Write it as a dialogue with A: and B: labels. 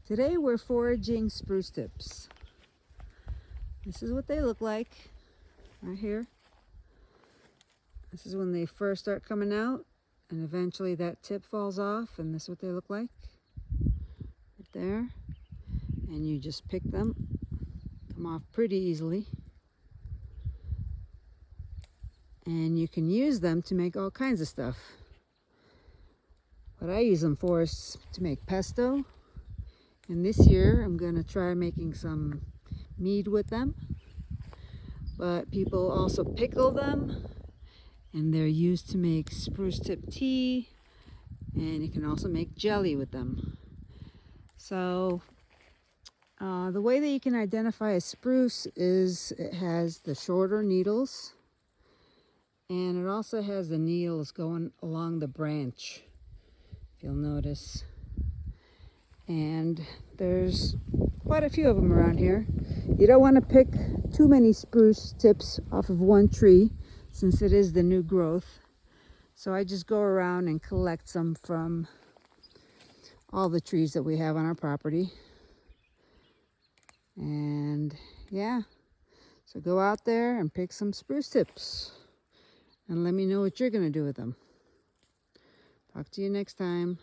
A: Today we're foraging spruce tips. This is what they look like right here. This is when they first start coming out, and eventually that tip falls off, and this is what they look like right there. And you just pick them, come off pretty easily. And you can use them to make all kinds of stuff. What I use them for is to make pesto. And this year I'm going to try making some mead with them. But people also pickle them, and they're used to make spruce tip tea, and you can also make jelly with them. So the way that you can identify a spruce is it has the shorter needles, and it also has the needles going along the branch, if you'll notice. And there's quite a few of them around here. You don't want to pick too many spruce tips off of one tree, since it is the new growth. So I just go around and collect some from all the trees that we have on our property. And yeah, so go out there and pick some spruce tips and let me know what you're going to do with them. Talk to you next time.